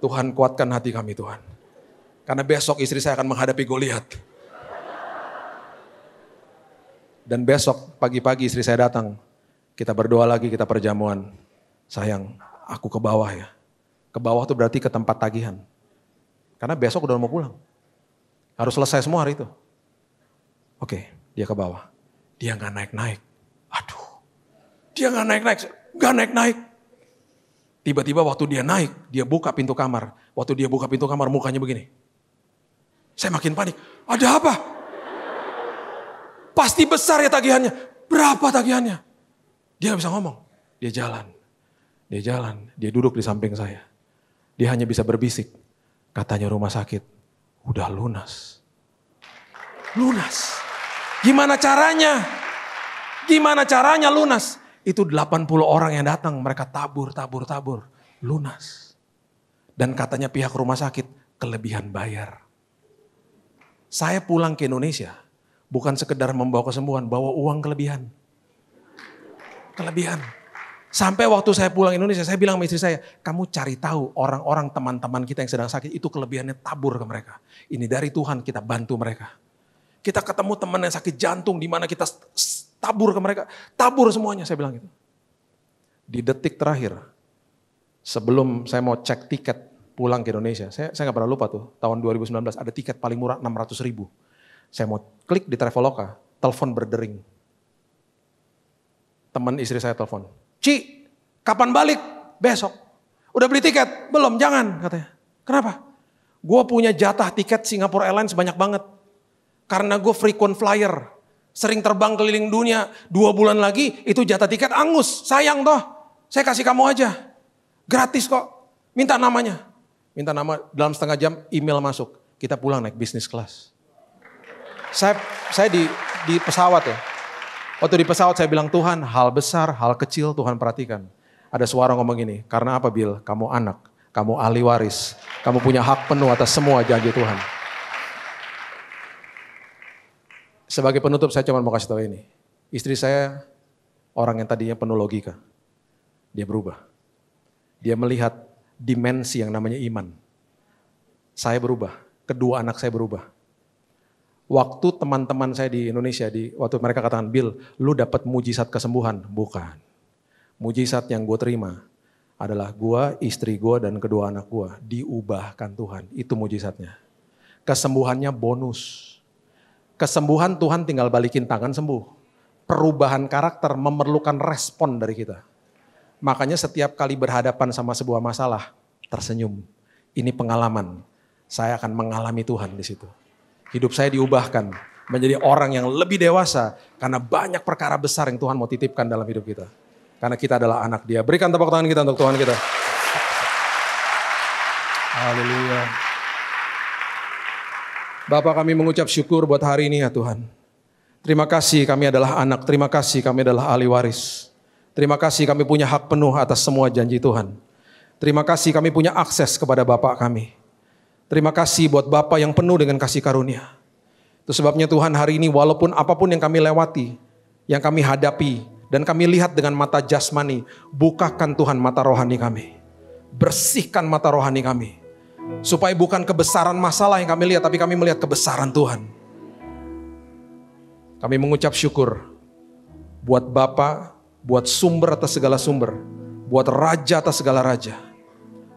[SPEAKER 1] Tuhan kuatkan hati kami Tuhan. Karena besok istri saya akan menghadapi Goliat. Dan besok pagi-pagi istri saya datang. Kita berdoa lagi, kita perjamuan. Sayang, aku ke bawah ya. Ke bawah itu berarti ke tempat tagihan. Karena besok udah mau pulang. Harus selesai semua hari itu. Oke, dia ke bawah. Dia gak naik-naik. Aduh, dia gak naik-naik. Tiba-tiba waktu dia naik, dia buka pintu kamar. Waktu dia buka pintu kamar mukanya begini. Saya makin panik. Ada apa? Pasti besar ya tagihannya. Berapa tagihannya? Dia gak bisa ngomong. Dia jalan. Dia duduk di samping saya. Dia hanya bisa berbisik. Katanya rumah sakit, udah lunas. Lunas. Gimana caranya? Lunas? Itu 80 orang yang datang, mereka tabur. Lunas. Dan katanya pihak rumah sakit, kelebihan bayar. Saya pulang ke Indonesia, bukan sekedar membawa kesembuhan, bawa uang kelebihan. Sampai waktu saya pulang Indonesia, saya bilang sama istri saya, kamu cari tahu orang-orang teman-teman kita yang sedang sakit, itu kelebihannya tabur ke mereka. Ini dari Tuhan, kita bantu mereka. Kita ketemu teman yang sakit jantung, di mana kita tabur ke mereka. Tabur semuanya, saya bilang gitu. Di detik terakhir, sebelum saya mau cek tiket pulang ke Indonesia, saya gak pernah lupa tuh, tahun 2019 ada tiket paling murah 600.000. Saya mau klik di Traveloka, telepon berdering. Teman istri saya telepon, Ci, kapan balik? Besok. Udah beli tiket? Belum, jangan katanya. Kenapa? Gue punya jatah tiket Singapore Airlines banyak banget. Karena gue frequent flyer. Sering terbang keliling dunia, 2 bulan lagi itu jatah tiket angus. Sayang toh, saya kasih kamu aja. Gratis kok, minta namanya. Minta nama, dalam setengah jam email masuk. Kita pulang naik business class. Saya di pesawat ya. Waktu di pesawat saya bilang, Tuhan hal besar, hal kecil Tuhan perhatikan. Ada suara ngomong gini, karena apa Bill? Kamu anak, kamu ahli waris. Kamu punya hak penuh atas semua janji Tuhan. Sebagai penutup saya cuma mau kasih tahu ini. Istri saya orang yang tadinya penuh logika. Dia berubah. Dia melihat dimensi yang namanya iman. Saya berubah. Kedua anak saya berubah. Waktu teman-teman saya di Indonesia, waktu mereka katakan, Bill, lu dapat mujizat kesembuhan. Bukan. Mujizat yang gue terima adalah gue, istri gue, dan kedua anak gue diubahkan Tuhan. Itu mujizatnya. Kesembuhannya bonus. Kesembuhan Tuhan tinggal balikin tangan sembuh. Perubahan karakter memerlukan respon dari kita. Makanya setiap kali berhadapan sama sebuah masalah, tersenyum. Ini pengalaman. Saya akan mengalami Tuhan di situ. Hidup saya diubahkan menjadi orang yang lebih dewasa karena banyak perkara besar yang Tuhan mau titipkan dalam hidup kita. Karena kita adalah anak Dia. Berikan tepuk tangan kita untuk Tuhan kita. Haleluya. Bapa, kami mengucap syukur buat hari ini ya Tuhan. Terima kasih kami adalah anak, terima kasih kami adalah ahli waris. Terima kasih kami punya hak penuh atas semua janji Tuhan. Terima kasih kami punya akses kepada Bapa kami. Terima kasih buat Bapa yang penuh dengan kasih karunia. Itu sebabnya Tuhan hari ini walaupun apapun yang kami lewati, yang kami hadapi, dan kami lihat dengan mata jasmani, bukakan Tuhan mata rohani kami. Bersihkan mata rohani kami. Supaya bukan kebesaran masalah yang kami lihat, tapi kami melihat kebesaran Tuhan. Kami mengucap syukur buat Bapa, buat sumber atas segala sumber, buat raja atas segala raja.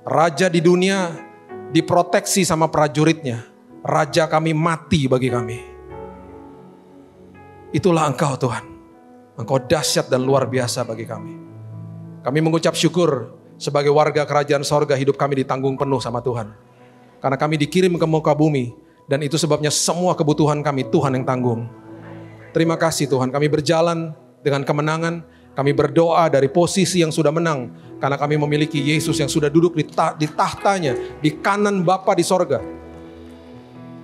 [SPEAKER 1] Raja di dunia diproteksi sama prajuritnya. Raja kami mati bagi kami. Itulah Engkau Tuhan. Engkau dahsyat dan luar biasa bagi kami. Kami mengucap syukur sebagai warga kerajaan sorga, hidup kami ditanggung penuh sama Tuhan. Karena kami dikirim ke muka bumi. Dan itu sebabnya semua kebutuhan kami Tuhan yang tanggung. Terima kasih Tuhan, kami berjalan dengan kemenangan. Kami berdoa dari posisi yang sudah menang. Karena kami memiliki Yesus yang sudah duduk di tahtanya, di kanan Bapa di sorga.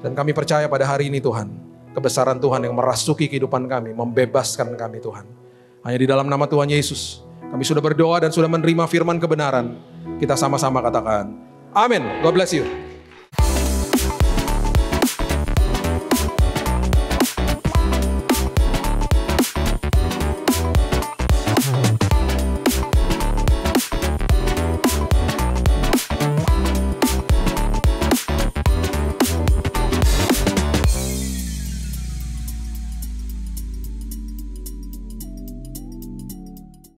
[SPEAKER 1] Dan kami percaya pada hari ini Tuhan, kebesaran Tuhan yang merasuki kehidupan kami, membebaskan kami Tuhan. Hanya di dalam nama Tuhan Yesus, kami sudah berdoa dan sudah menerima firman kebenaran. Kita sama-sama katakan, amin. God bless you.